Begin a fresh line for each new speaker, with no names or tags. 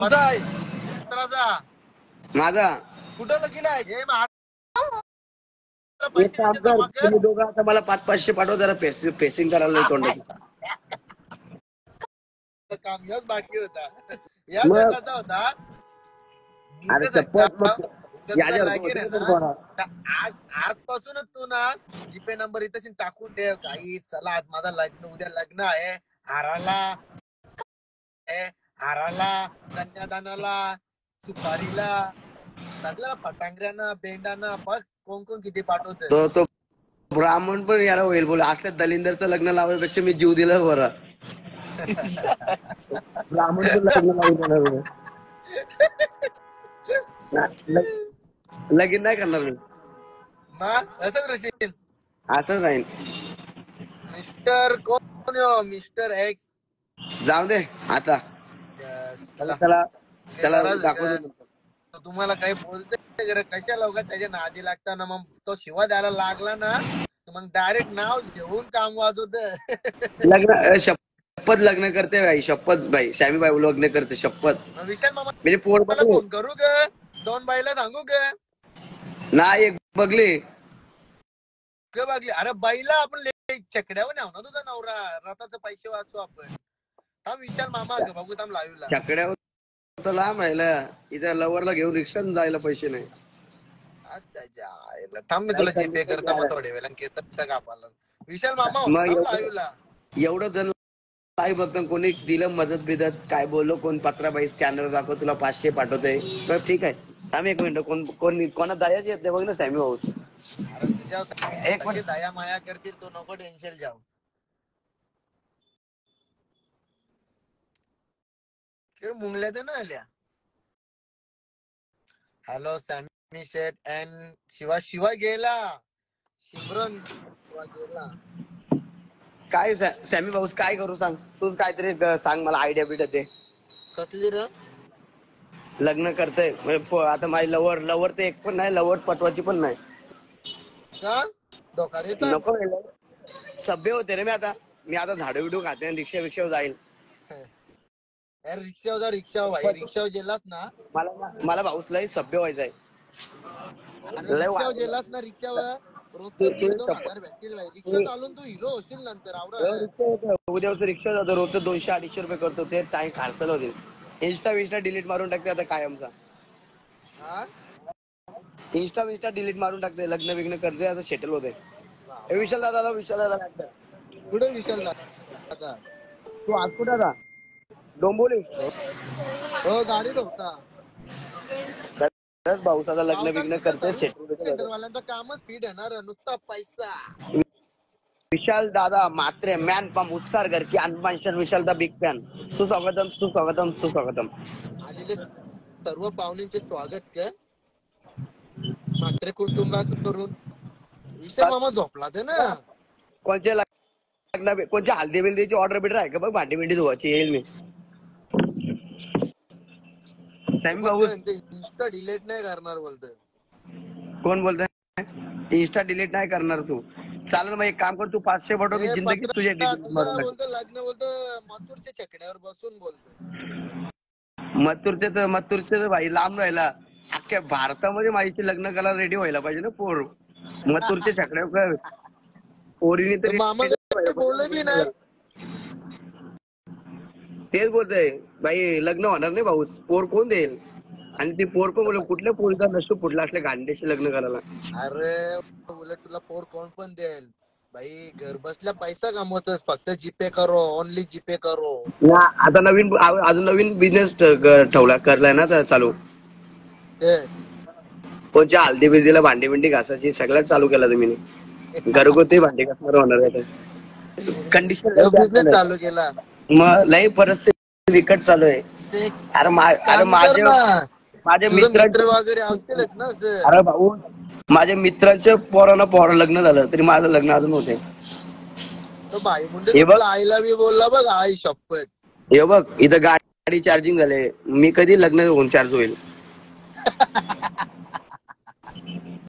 तुझा आहे
माझा
कुठं लगीन आहे?
एक काम कर, तुम्ही दोघं आता मला 500-500 पाठव, जरा पेसिंग करायला तोंडाची.
काम याच बाकी होता. या
मग
कसा होता
अरे चप्पल
आजपासूनच तू ना जीपे नंबर इथे टाकून ठेव. काही चला आज माझा लग्न, उद्या लग्न आहे. हाराला कन्यादानाला सुपारीला सगळ्याला फटांगऱ्यानं बेंडानं बघ कोण कोण किती पाठवत.
तो ब्राह्मण पण याला होईल बोल. असल्या दलिंदरचं लग्न लावायपेक्षा मी जीव दिला बरं. ब्राह्मण पण लग्न लावून लगीन नाही करणार मी.
असं रशील
असंच राहील.
मिस्टर कोण हो? मिस्टर एक्स
जाऊ दे आता. त्याला दाखवतो.
तुम्हाला काही बोलते कशाला उगा त्याच्या नादी लागताना मग तो शिवा द्यायला लागला ना मग डायरेक्ट नाव घेऊन काम वाजवत.
लग्न शपथ लग्न करते बाई, शपथ बाई. श्यामी बाई लग्न करते शपथ.
विशाल मामा
म्हणजे पोर
मला फोन करू ग? 2 बाईला सांगू ग?
नाही एक बघली
बघली. अरे बाईला आपण चकड्यावर न्याव ना तुझा नवरा. रथाचे पैसे वाचू आपण. थांब विशाल मामा बघू थांब लाईव्हला.
चकड्यावर तर लांब राहिला. इथे लवरला घेऊन रिक्षाने जायला पैसे नाही.
थांब मी तुला जीपे करता मग थोडे वेळा केस कापाला. विशाल मामा लाईव्हला
एवढं जण लाईव्ह बघतो. कोणी दिलं मदत बिदत काय बोललो कोण पत्राबाई स्कॅनर दाखव तुला 500 पाठवते तर ठीक आहे. थांब एक मिनिट. कोणा दयाच येत नाही बघ ना सॅमी भाऊ.
एक मिनिट दया माया करतील तू नको टेन्शन जाऊ. मुंगल्या तर ना आल्या. Hello Sammy Shet and Shiva गेला. शिमरन शिवा गेला.
काय सॅमी भाऊ काय करू सांग. तूच काहीतरी सांग मला आयडिया बिड्या दे.
कसली र?
लग्न करतय आता माझी लवर ते एक पण नाही. लवर पटवाची पण नाही. नको सभ्य होते रे. मी आता झाडू बिडू खाते रिक्षा जाईल.
रिक्षावर गेलात ना.
मला भाऊच लय सभ्य व्हायचंय.
रिक्षावर गेलात ना. रिक्षावर रोजचं 1,500-2,000 भेटतील. रिक्षा चालून तू हिरो होशील नंतर.
उद्या रिक्षा जातो रोजचं 200-250 रुपये करतो. ते टाइम खार्चल होतील. इंस्टा डिलीट मारून टाकते आता कायमचा. इंस्टा डिलीट मारून टाकते. लग्न बिग्न करते आता सेटल होते. विशाल दादा
कुठे विशाल दादा?
तू आज कुठे आता? डोंबोली
हो गाडीत होता.
भाऊसाचा लग्न बिग्न करते
सेंटरवाल्यांचं कामच फीड येणार नुसता पैसा.
विशाल दादा मात्रे मॅन पम उत्सार घर की अनपांशन विशाल दा बिग फॅन. सुस्वागतम.
आलेले सर्व पाहुण्यांचे स्वागत कर. मात्रे कुटुंबाकडून. विशाल मामा झोपला ते ना.
कोणत्या लग्न कोणत्या हल्दी बिल्दीची ऑर्डर बिटर आहे का बघ. भांडी बिंडी धुवायची येईल मी.
इंस्टा डिलीट नाही करणार बोलतोय.
कोण बोलतोय? इंस्टा डिलीट नाही करणार तू? चालेल मग एक काम कर. तू 500 पाठव मी जिंदगी तुझ्या
बोलतो. लग्न बोलतो मथुरच्या चकड्यावर बसून बोलतो.
मथुरचे तर भाई लांब राहिला. अख्ख्या भारतामध्ये माझी लग्न करायला रेडी व्हायला पाहिजे ना पोर. मथुरच्या छकड्यावर पोरीने तरी
बोलले बी नाही.
तेच बोलतोय बाई लग्न होणार नाही भाऊ. पोर कोण देईल? आणि ती पोर पण बोल कुठल्या पोरीचा नसतो कुठला असल्या गांडेशी लग्न करायला.
अरे उलट तुला पोर कोण पण देईल भाई. घर बसल्या पैसा कमवतोस. फक्त जीपे करो. ओनली जीपे करो.
आता अजून नवीन बिझनेस करलाय ना चालू. कोणच्या हल्दी बिल्दीला भांडी बिंडी घासायची सगळ्यात चालू केला तुम्ही. घरगुती भांडी घासणार होणार आहे. कंडिशन
बिझनेस चालू केला.
मग लई परिस्थिती विकट चालू आहे. अरे माझे मित्र
वगैरे असतीलच ना.
अरे भाऊ माझ्या मित्रांच्या पोरानं लग्न झालं तरी माझं लग्न अजून होते.
भाई म्हणजे आईला बी बोलला बघ. आई शपथ.
हे बघ इथं गाडी चार्जिंग झाले. मी कधी लग्न होऊन चार्ज होईल.